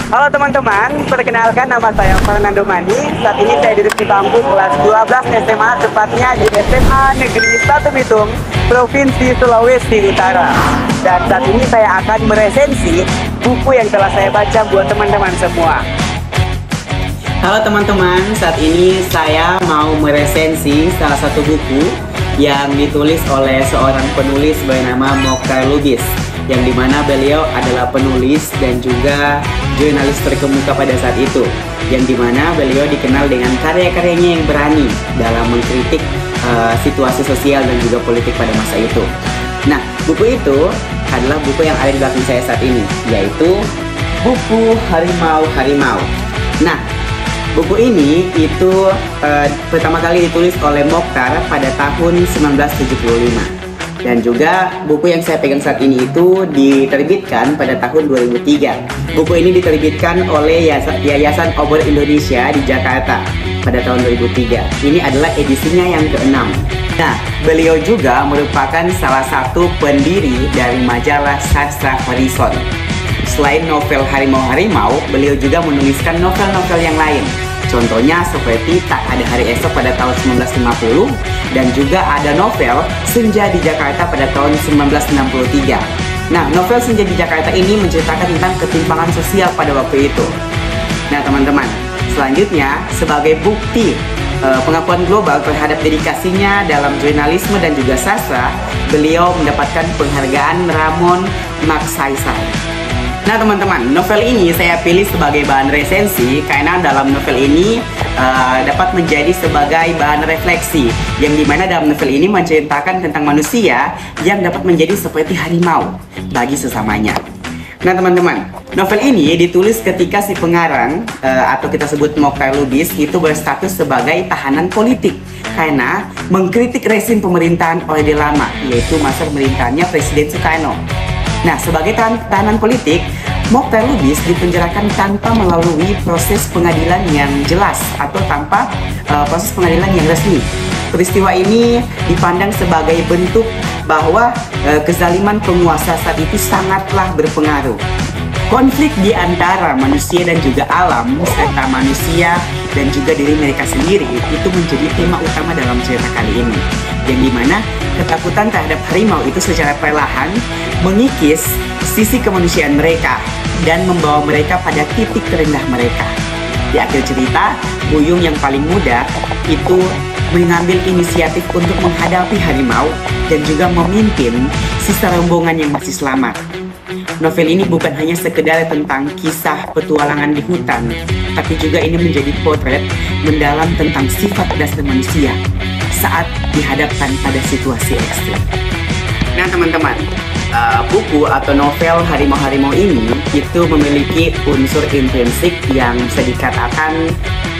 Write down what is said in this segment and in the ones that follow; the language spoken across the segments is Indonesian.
Halo teman-teman, perkenalkan nama saya Fernando Mani. Saat ini saya duduk di bangku kelas 12 SMA, tepatnya di SMA Negeri 1 Bitung, Provinsi Sulawesi Utara. Dan saat ini saya akan meresensi buku yang telah saya baca buat teman-teman semua. Halo teman-teman, saat ini saya mau meresensi salah satu buku yang ditulis oleh seorang penulis bernama Mokhtar Lubis, yang dimana beliau adalah penulis dan juga jurnalis terkemuka pada saat itu, yang dimana beliau dikenal dengan karya-karyanya yang berani dalam mengkritik situasi sosial dan juga politik pada masa itu. Nah, buku itu adalah buku yang ada di belakang saya saat ini, yaitu buku Harimau-Harimau. Nah, buku ini itu pertama kali ditulis oleh Mokhtar pada tahun 1975. Dan juga buku yang saya pegang saat ini itu diterbitkan pada tahun 2003. Buku ini diterbitkan oleh Yayasan Obor Indonesia di Jakarta pada tahun 2003. Ini adalah edisinya yang ke-6. Nah, beliau juga merupakan salah satu pendiri dari majalah Sastra Horizon. Selain novel Harimau-Harimau, beliau juga menuliskan novel-novel yang lain. Contohnya seperti Tak Ada Hari Esok pada tahun 1950, dan juga ada novel Senja di Jakarta pada tahun 1963. Nah, novel Senja di Jakarta ini menceritakan tentang ketimpangan sosial pada waktu itu. Nah, teman-teman, selanjutnya sebagai bukti pengakuan global terhadap dedikasinya dalam jurnalisme dan juga sastra, beliau mendapatkan penghargaan Ramon Magsaysay. Nah teman-teman, novel ini saya pilih sebagai bahan resensi karena dalam novel ini dapat menjadi sebagai bahan refleksi, yang dimana dalam novel ini menceritakan tentang manusia yang dapat menjadi seperti harimau bagi sesamanya. Nah teman-teman, novel ini ditulis ketika si pengarang atau kita sebut Mokhtar Lubis itu berstatus sebagai tahanan politik karena mengkritik rezim pemerintahan Orde Lama, yaitu masa pemerintahannya Presiden Soekarno. Nah, sebagai tahanan politik, Mokhtar Lubis dipenjarakan tanpa melalui proses pengadilan yang jelas atau tanpa proses pengadilan yang resmi. Peristiwa ini dipandang sebagai bentuk bahwa kezaliman penguasa saat itu sangatlah berpengaruh. Konflik di antara manusia dan juga alam, serta manusia dan juga diri mereka sendiri, itu menjadi tema utama dalam cerita kali ini, yang dimana ketakutan terhadap harimau itu secara perlahan mengikis sisi kemanusiaan mereka dan membawa mereka pada titik terendah mereka. Di akhir cerita, Buyung yang paling muda itu mengambil inisiatif untuk menghadapi harimau dan juga memimpin sisa rombongan yang masih selamat. Novel ini bukan hanya sekedar tentang kisah petualangan di hutan, tapi juga ini menjadi potret mendalam tentang sifat dasar manusia saat dihadapkan pada situasi ekstrim. Nah teman-teman, buku atau novel Harimau-Harimau ini itu memiliki unsur intrinsik yang bisa dikatakan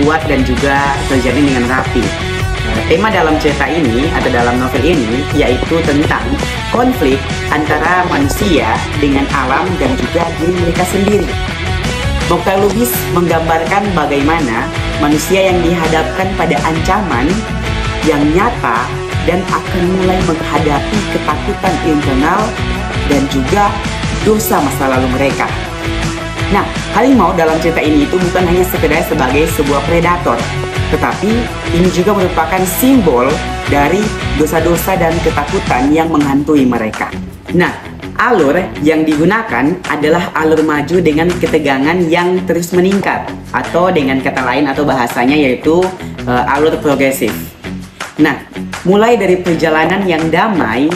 kuat dan juga terjalin dengan rapi. Tema dalam cerita ini atau dalam novel ini yaitu tentang konflik antara manusia dengan alam dan juga diri mereka sendiri. Mokhtar Lubis menggambarkan bagaimana manusia yang dihadapkan pada ancaman yang nyata dan akan mulai menghadapi ketakutan internal dan juga dosa masa lalu mereka. Nah, harimau dalam cerita ini itu bukan hanya sekedar sebagai sebuah predator, tetapi ini juga merupakan simbol dari dosa-dosa dan ketakutan yang menghantui mereka. Nah, alur yang digunakan adalah alur maju dengan ketegangan yang terus meningkat, atau dengan kata lain atau bahasanya yaitu alur progresif. Nah, mulai dari perjalanan yang damai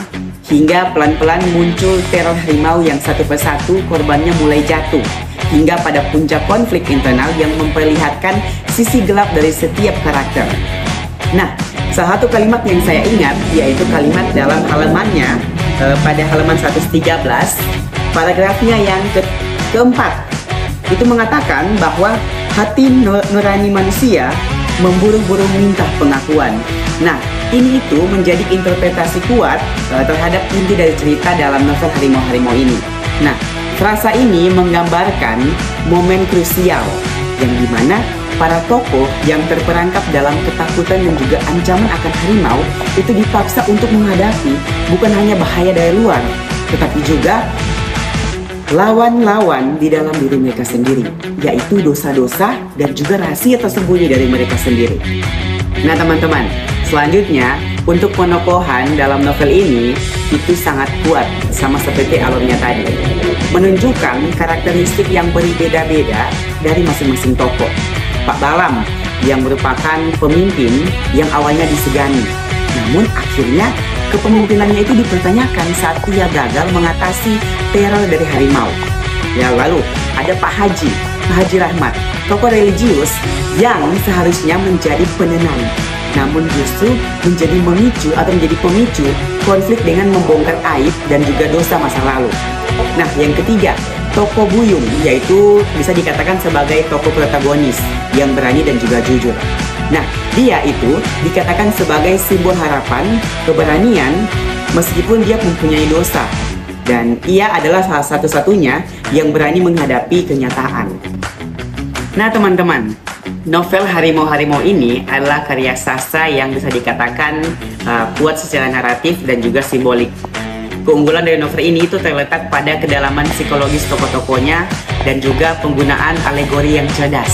hingga pelan-pelan muncul teror harimau yang satu persatu korbannya mulai jatuh, hingga pada puncak konflik internal yang memperlihatkan sisi gelap dari setiap karakter. Nah, salah satu kalimat yang saya ingat yaitu kalimat dalam halamannya pada halaman 113, paragrafnya yang keempat itu mengatakan bahwa hati nurani manusia memburu-buru minta pengakuan. Nah, ini itu menjadi interpretasi kuat terhadap inti dari cerita dalam novel Harimau-Harimau ini. Nah, frasa ini menggambarkan momen krusial yang dimana para tokoh yang terperangkap dalam ketakutan dan juga ancaman akan harimau itu dipaksa untuk menghadapi bukan hanya bahaya dari luar, tetapi juga lawan-lawan di dalam diri mereka sendiri, yaitu dosa-dosa dan juga rahasia tersembunyi dari mereka sendiri. Nah teman-teman, selanjutnya untuk penokohan dalam novel ini itu sangat kuat, sama seperti alurnya tadi, menunjukkan karakteristik yang berbeda-beda dari masing-masing tokoh. Pak Balam yang merupakan pemimpin yang awalnya disegani, namun akhirnya kepemimpinannya itu dipertanyakan saat ia gagal mengatasi teror dari harimau. Ya, lalu ada Pak Haji Rahmat, tokoh religius yang seharusnya menjadi penenang, namun justru menjadi pemicu konflik dengan membongkar aib dan juga dosa masa lalu. Nah, yang ketiga, tokoh Buyung, yaitu bisa dikatakan sebagai tokoh protagonis yang berani dan juga jujur. Nah, dia itu dikatakan sebagai simbol harapan, keberanian, meskipun dia mempunyai dosa. Dan ia adalah salah satu-satunya yang berani menghadapi kenyataan. Nah teman-teman, novel Harimau-Harimau ini adalah karya sastra yang bisa dikatakan kuat secara naratif dan juga simbolik. Keunggulan dari novel ini itu terletak pada kedalaman psikologis tokoh-tokohnya dan juga penggunaan alegori yang cerdas.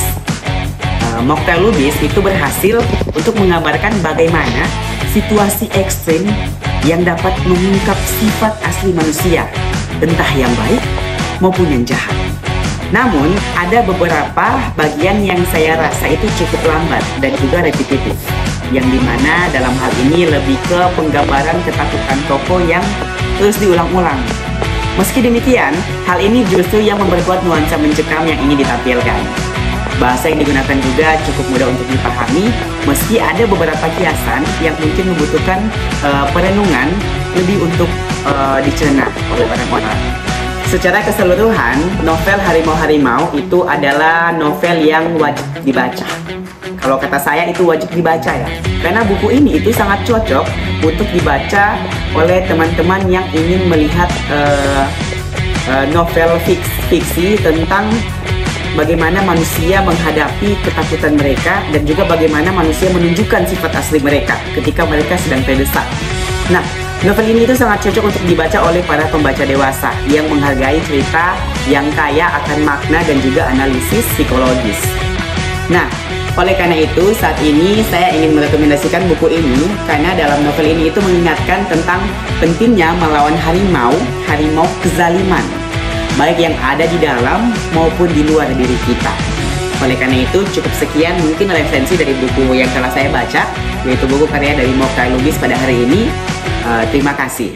Mokhtar Lubis itu berhasil untuk menggambarkan bagaimana situasi ekstrim yang dapat mengungkap sifat asli manusia, entah yang baik maupun yang jahat. Namun, ada beberapa bagian yang saya rasa itu cukup lambat dan juga repetitif, yang dimana dalam hal ini lebih ke penggambaran ketakutan tokoh yang terus diulang-ulang. Meski demikian, hal ini justru yang memperkuat nuansa mencekam yang ingin ditampilkan. Bahasa yang digunakan juga cukup mudah untuk dipahami, meski ada beberapa kiasan yang mungkin membutuhkan perenungan lebih untuk dicerna oleh orang-orang. Secara keseluruhan, novel Harimau-Harimau itu adalah novel yang wajib dibaca. Kalau kata saya itu wajib dibaca ya, karena buku ini itu sangat cocok untuk dibaca oleh teman-teman yang ingin melihat novel fiksi tentang bagaimana manusia menghadapi ketakutan mereka dan juga bagaimana manusia menunjukkan sifat asli mereka ketika mereka sedang terdesak. Nah, novel ini itu sangat cocok untuk dibaca oleh para pembaca dewasa yang menghargai cerita yang kaya akan makna dan juga analisis psikologis. Nah, oleh karena itu saat ini saya ingin merekomendasikan buku ini karena dalam novel ini itu mengingatkan tentang pentingnya melawan harimau kezaliman, baik yang ada di dalam maupun di luar diri kita. Oleh karena itu cukup sekian mungkin referensi dari buku yang telah saya baca, yaitu buku karya dari Mokhtar Lubis pada hari ini. Terima kasih.